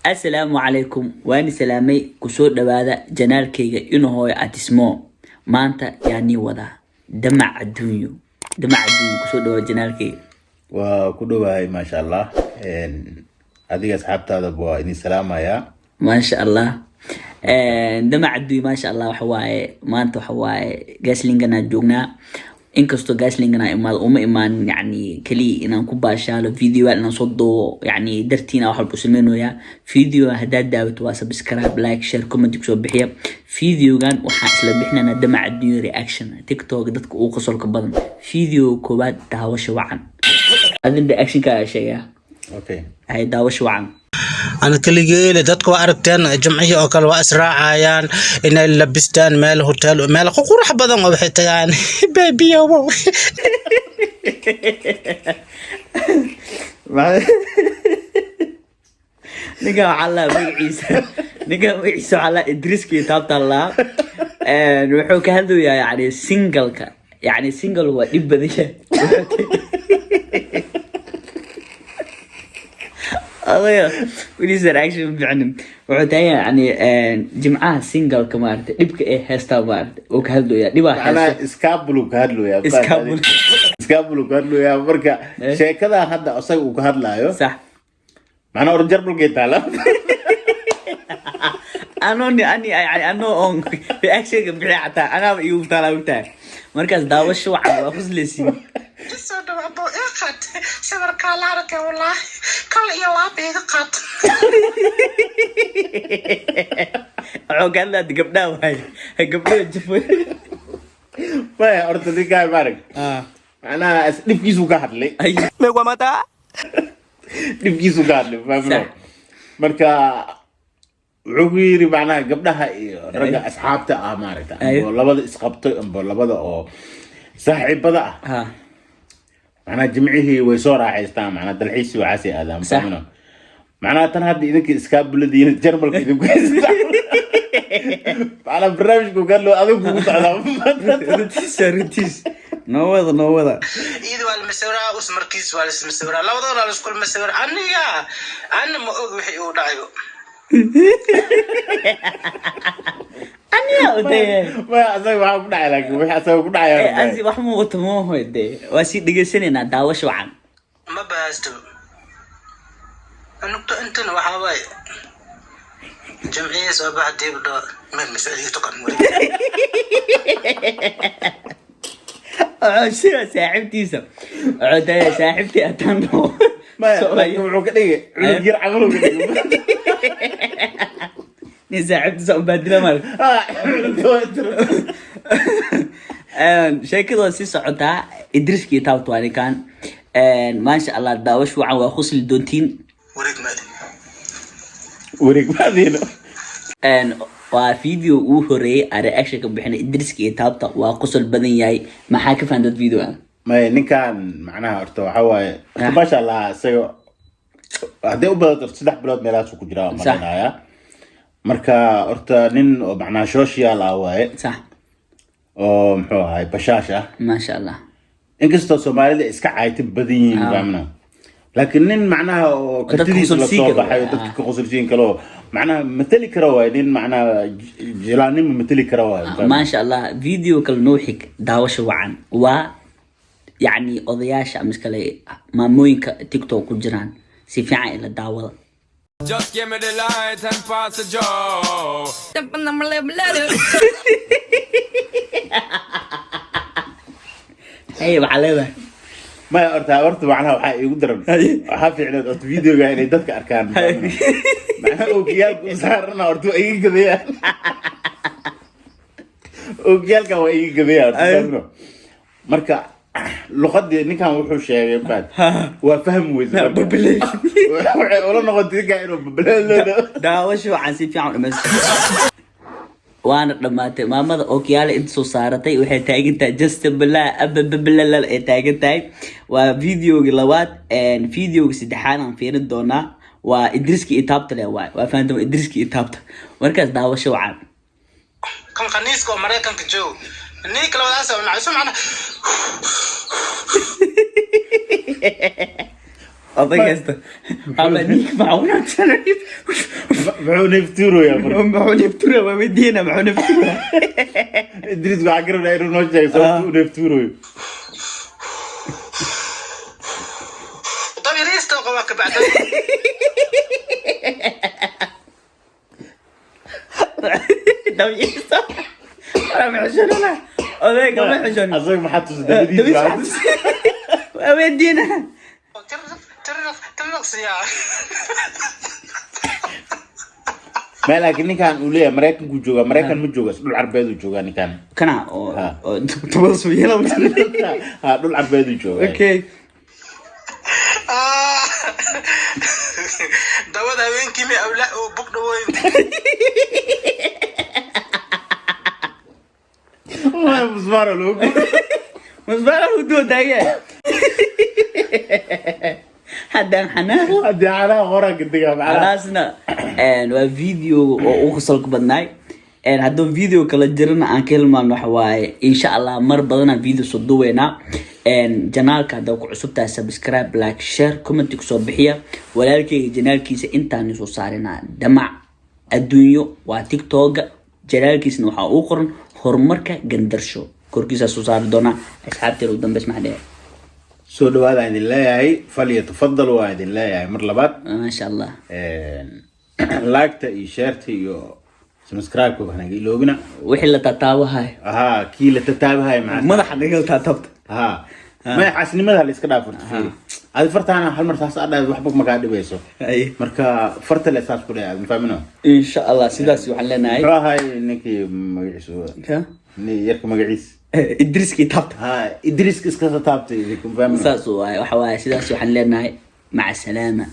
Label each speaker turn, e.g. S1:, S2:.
S1: السلام عليكم وأنا سلامي كسور دوادا جنال كيغا إنه هو أتسمو مانتا يعني ودا دمع الدنيا كسور دوادا جنال كيغا
S2: وكله هاي ما شاء الله هذه أصحاب هذا بوا إني سلامة يا
S1: ما شاء الله دمع الدنيا ما شاء الله وحواي مانتا وحواي قاسلينغنا جوغنا inkastoo gaslingana imaad uma imaan yani kali inaan ku baashaalo video inaan soo doo yani dartiina wax walba sameeynaya video hadaa daawato waa subscribe like share comment ku soo bixiya videogan waxa isla bixinana damac adduunyo reaction tiktok dadka uu qosolka badan video koobaad daawasho wacan adin reaction ka sheeya
S2: okay
S1: ay daawasho wacan
S3: أنا كل جيل تذكر أركتين جمعية أكل وأسرع عيان إن اللبستان مال هوتيل مال خقور حبضان وبحتى يعني بيبي يا واو
S1: نيجا على عيسى على إدريس كي تاب الله نروحوا كهذا يعني سينجل يعني سينجل هو إبدية الله وليس رياكشن فعلا وعدايا يعني جمعة سينجل كمارت دبك إيه هستابارت وكهدلو يا دبا
S2: أنا إسكابلو كهدلو يا إسكابلو كهدلو يا بركة شيء كذا هذا أصلا وكهدلا يو
S1: صح
S2: أنا أرجع بلقيت على
S1: أنا أون رياكشن بحياته أنا يوم طالع مركز داوش وعم وخذ لسي
S3: صدق أبو إخت سمر كالارك والله كل يوم بيقط
S1: عقل لا تقبلها وهاي قبلها جفوا
S2: ما أردت ذيك هاي مارك أنا نفكي سوكات لي
S1: ميقوا متى
S2: نفكي سوكات لي فاهم مركا عقيري معناها قبلها رجع أصحابته مارك ولا بده إسقطته ولا بده أو صاحب بده معناها جمعيه ويسورة عيستان معناها دلحيسي وعاسي هذا مفهمنا معناها تنهد إذا كإسكاب بلدي الجرمال كذا كويس على برنامج قال له أذوق وطعنا
S1: رتيس نوضة
S3: إذا والمسورة وسمركيس والمسورة لو ضل على سكول مسورة أنا ما أقول ودايو
S1: أنا أودي
S2: ما أسوي معه كنا على كم أسوي كنا على
S1: أنزي وحمو وتموه هدي واسي دقيسني أنا داوش وعن
S3: ما بستو النقطة أنت وحواي جمعية صباح تبدأ من مسؤولية تقنوري
S1: عشان ساحبتي عدا ساحبتي أتنو
S2: ما يروح كده يجير عمله كده
S1: نساعبتي سأبدله مالك شكله سي سعودة إدريس كي تاوتواني كان ما شاء الله داوش وعن وخص الدونتين
S2: وريك ماذينه
S1: وفيديو وهري رياكشن كبحنا إدريس كي تاوتا وقصل بدن ياي ما حاكي فان دات فيديو
S2: ما نكان معناها ارتو حواي ما شاء الله سيو هدي وبلد صدح بلد ميلاد وكو جرا مالنايا marka horta nin oo macna social ah waay
S1: صح
S2: oo muxuu ahay bashaasha
S1: ما شاء الله
S2: inkastoo Soomaalida iska caaytay badan yihiin fahamna laakiin nin macnaha oo kartidiisa la soo baxay dadka ka qosolsiin karo macnaha matali karo waay nin macnaha jilaanin matali karo waay
S1: ما شاء الله فيديو كل نوحك داوش وعن و يعني أضياش أمسكلي ماموينك تيك توك وجران سيفيعة إلى داوة
S4: Just give me the light and pass the joe.
S1: أي بعلبة
S2: ما أرتبط معناها وحي يقدر وحافي على الفيديو قاعد يدك أركان معناها أوكيالك وصارنا أرتو أي قضية أوكيالك هو أي قضية مركا لقد نكان وحوش يا بعد وفهم ويزا
S1: ببلاش
S2: ولا نقد كاينو ببلاش
S1: داوش وعن سيفيعة أمس وانا لما ماما اوكيالي انت سو صارتي waxay taagantahay just billah ay taagantahay waa video labaad video saddexaad aan fiirin doona waa Idriski itaabta leh waa faantam Idriski itaabta markaas daawasho wacan
S3: kan qaniiska Mareykanka joog نيك لو أسمع نعيش معنا
S1: odagaysta ama niik macuna tanayib
S2: muxuu neefturo ya
S1: maxuu neeftura waa weydiina maxuu neeftura
S2: idris waxa garabna inuu noo sheego sababta uu neefturo
S3: طب يريستو قواك بعد
S1: dawyista wala maxshana odayga ma xishana
S2: asag maxaa tus dabadiisa
S1: waa weydiina
S3: ترقص يا
S2: ما laakiin ninkan uu leeyahay Mareykan ku jooga Mareykan ma jooga dhul Carbeed uu jooga ninkan
S1: kana oo tobas weeyla
S2: ha dhul Carbeed uu jooga
S1: okay
S3: dawada haweenkii ma awla oo bug dhaweyn
S2: waa musmara loo
S1: musbara uu doodaya haddaan xanaaqo
S2: hadii ala qora gadiga macala
S1: alaasna waa video oo uu qosol badnaay haddii video kala jirana aan ka helmaano waxa waaye insha Allah mar badan video soo duweena janaalka hadda ku cusubtaa subscribe like share comment ku soo bixiya walaalkayga janaalkiisa intaan soo saarina damac adduunyo waa TikTok janaalkiisna waxa uu qoran horumarka gandarsho korkiisa soo saar doona asxaabteena u dambeys maxay
S2: soo dhawaada idin leeyahay faliya tafadal waa idin leeyahay mar labaad
S1: ma sha Allah
S2: like ta iyo share ta iyo subscribe ku hanaga iloobina
S1: wixii la tataawahay
S2: aha kii la tataabahay macna
S1: madaxa dhigal taabta
S2: ha ma xasnimada la iska dhaafurto aad fartaana hal mar taas aad waxba ma ka dhibayso
S1: ay
S2: marka farta la saas ku leeyahay fahmino
S1: insha Allah sidaas waxaan leenahay
S2: rahay ninkii magaciisu
S1: ka
S2: ni yarka magaciis
S1: idriski taabta
S2: ها إدريس كيس كذا تابتي ذيكم فاهم
S1: ساسو waxa waaye sidaas waxaan leenahay maca salaama